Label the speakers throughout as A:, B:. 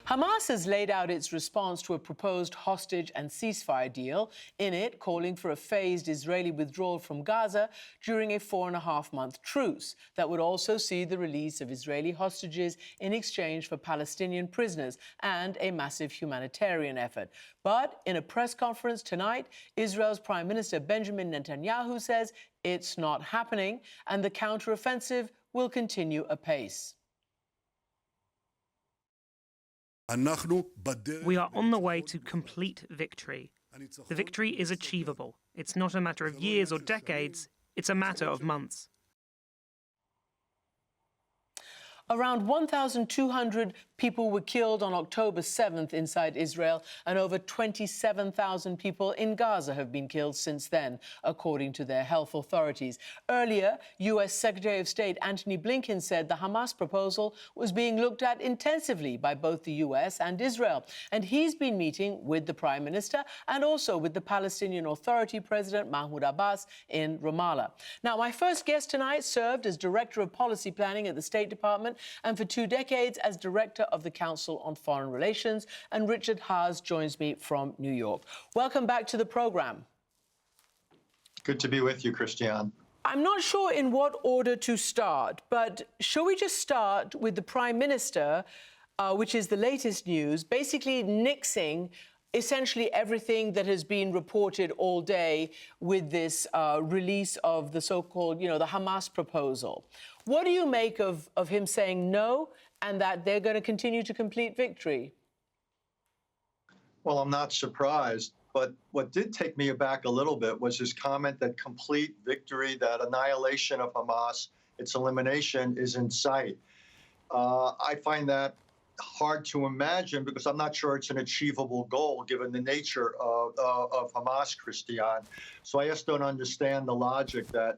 A: Hamas has laid out its response to a proposed hostage and ceasefire deal, in it calling for a phased Israeli withdrawal from Gaza during a 4.5-month truce that would also see the release of Israeli hostages in exchange for Palestinian prisoners and a massive humanitarian effort. But in a press conference tonight, Israel's Prime Minister Benjamin Netanyahu says it's not happening and the counteroffensive will continue apace.
B: We are on the way to complete victory. The victory is achievable. It's not a matter of years or decades, it's a matter of months.
A: Around 1,200 people were killed on October 7th inside Israel, and over 27,000 people in Gaza have been killed since then, according to their health authorities. Earlier, U.S. Secretary of State Antony Blinken said the Hamas proposal was being looked at intensively by both the U.S. and Israel, and he's been meeting with the Prime Minister and also with the Palestinian Authority President Mahmoud Abbas in Ramallah. Now, my first guest tonight served as Director of Policy Planning at the State Department and for 2 decades as Director of the Council on Foreign Relations, and Richard Haas joins me from New York. Welcome back to the programme.
C: Good to be with you, Kристиан.
A: I'm not sure in what order to start, but shall we just start with the Prime Minister, which is the latest news, basically nixing essentially everything that has been reported all day with this release of the so-called, the Hamas proposal. What do you make of him saying no and that they're going to continue to complete victory?
C: Well, I'm not surprised, but what did take me aback a little bit was his comment that complete victory, that annihilation of Hamas, its elimination, is in sight. I find that hard to imagine because I'm not sure it's an achievable goal given the nature of Hamas, Kристиан. So I just don't understand the logic that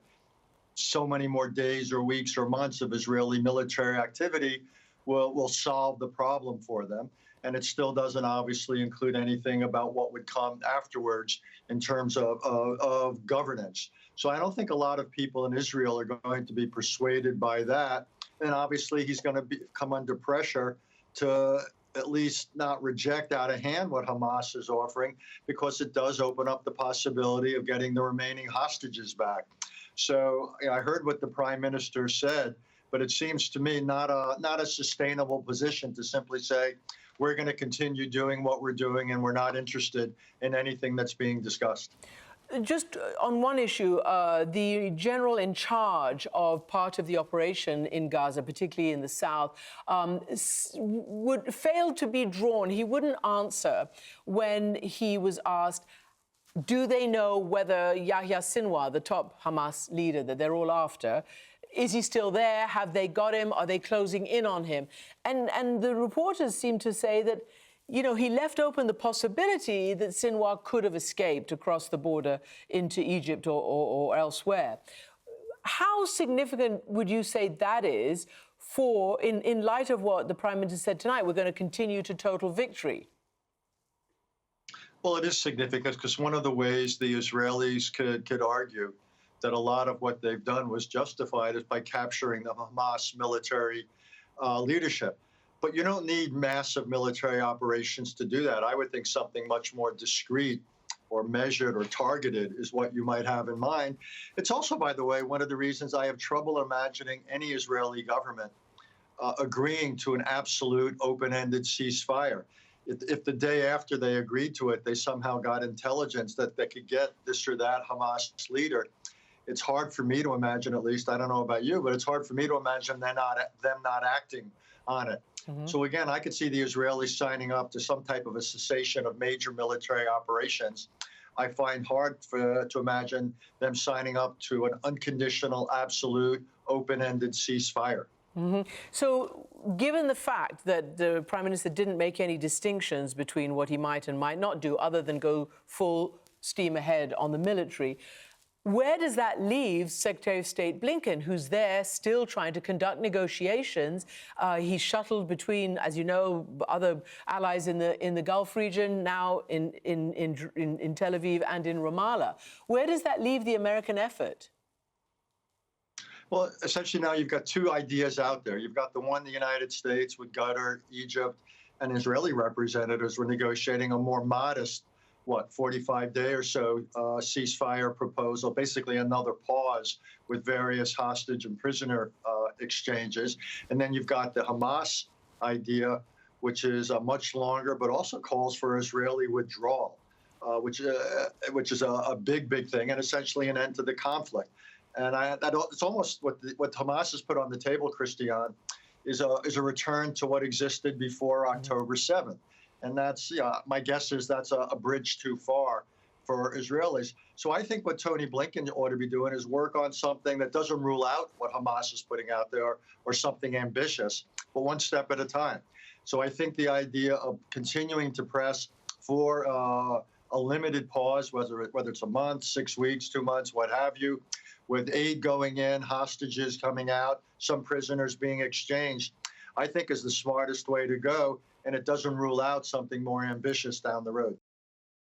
C: so many more days or weeks or months of Israeli military activity will solve the problem for them. And it still doesn't obviously include anything about what would come afterwards in terms of governance. So I don't think a lot of people in Israel are going to be persuaded by that. And obviously he's going to come under pressure to at least not reject out of hand what Hamas is offering, because it does open up the possibility of getting the remaining hostages back. So I heard what the Prime Minister said, but it seems to me not a sustainable position to simply say, we're going to continue doing what we're doing and we're not interested in anything that's being discussed.
A: Just on one issue, the general in charge of part of the operation in Gaza, particularly in the south, would fail to be drawn. He wouldn't answer when he was asked, do they know whether Yahya Sinwar, the top Hamas leader that they're all after, is he still there? Have they got him? Are they closing in on him? And the reporters seem to say that, he left open the possibility that Sinwar could have escaped across the border into Egypt or elsewhere. How significant would you say that is in light of what the Prime Minister said tonight, we're going to continue to total victory?
C: Well, it is significant because one of the ways the Israelis could argue that a lot of what they've done was justified is by capturing the Hamas military leadership. But you don't need massive military operations to do that. I would think something much more discreet or measured or targeted is what you might have in mind. It's also, by the way, one of the reasons I have trouble imagining any Israeli government agreeing to an absolute open-ended ceasefire. If the day after they agreed to it, they somehow got intelligence that they could get this or that Hamas leader, it's hard for me to imagine, at least, I don't know about you, but it's hard for me to imagine them not acting on it. Mm-hmm. So again, I could see the Israelis signing up to some type of a cessation of major military operations. I find hard to imagine them signing up to an unconditional, absolute, open-ended ceasefire.
A: Mm-hmm. So given the fact that the Prime Minister didn't make any distinctions between what he might and might not do other than go full steam ahead on the military, where does that leave Secretary of State Blinken, who's there still trying to conduct negotiations? He's shuttled between, as you know, other allies in the Gulf region, now in Tel Aviv and in Ramallah. Where does that leave the American effort?
C: Well, essentially now you've got two ideas out there. You've got the one, the United States with Qatar, Egypt, and Israeli representatives were negotiating a more modest, 45-day or so ceasefire proposal, basically another pause with various hostage and prisoner exchanges. And then you've got the Hamas idea, which is much longer, but also calls for Israeli withdrawal, which is a big thing, and essentially an end to the conflict. And it's almost what Hamas has put on the table, Kристиан, is a return to what existed before October 7th. And that's, my guess is that's a bridge too far for Israelis. So I think what Tony Blinken ought to be doing is work on something that doesn't rule out what Hamas is putting out there or something ambitious, but one step at a time. So I think the idea of continuing to press for a limited pause, whether it's a month, 6 weeks, 2 months, what have you, with aid going in, hostages coming out, some prisoners being exchanged, I think is the smartest way to go, and it doesn't rule out something more ambitious down the road.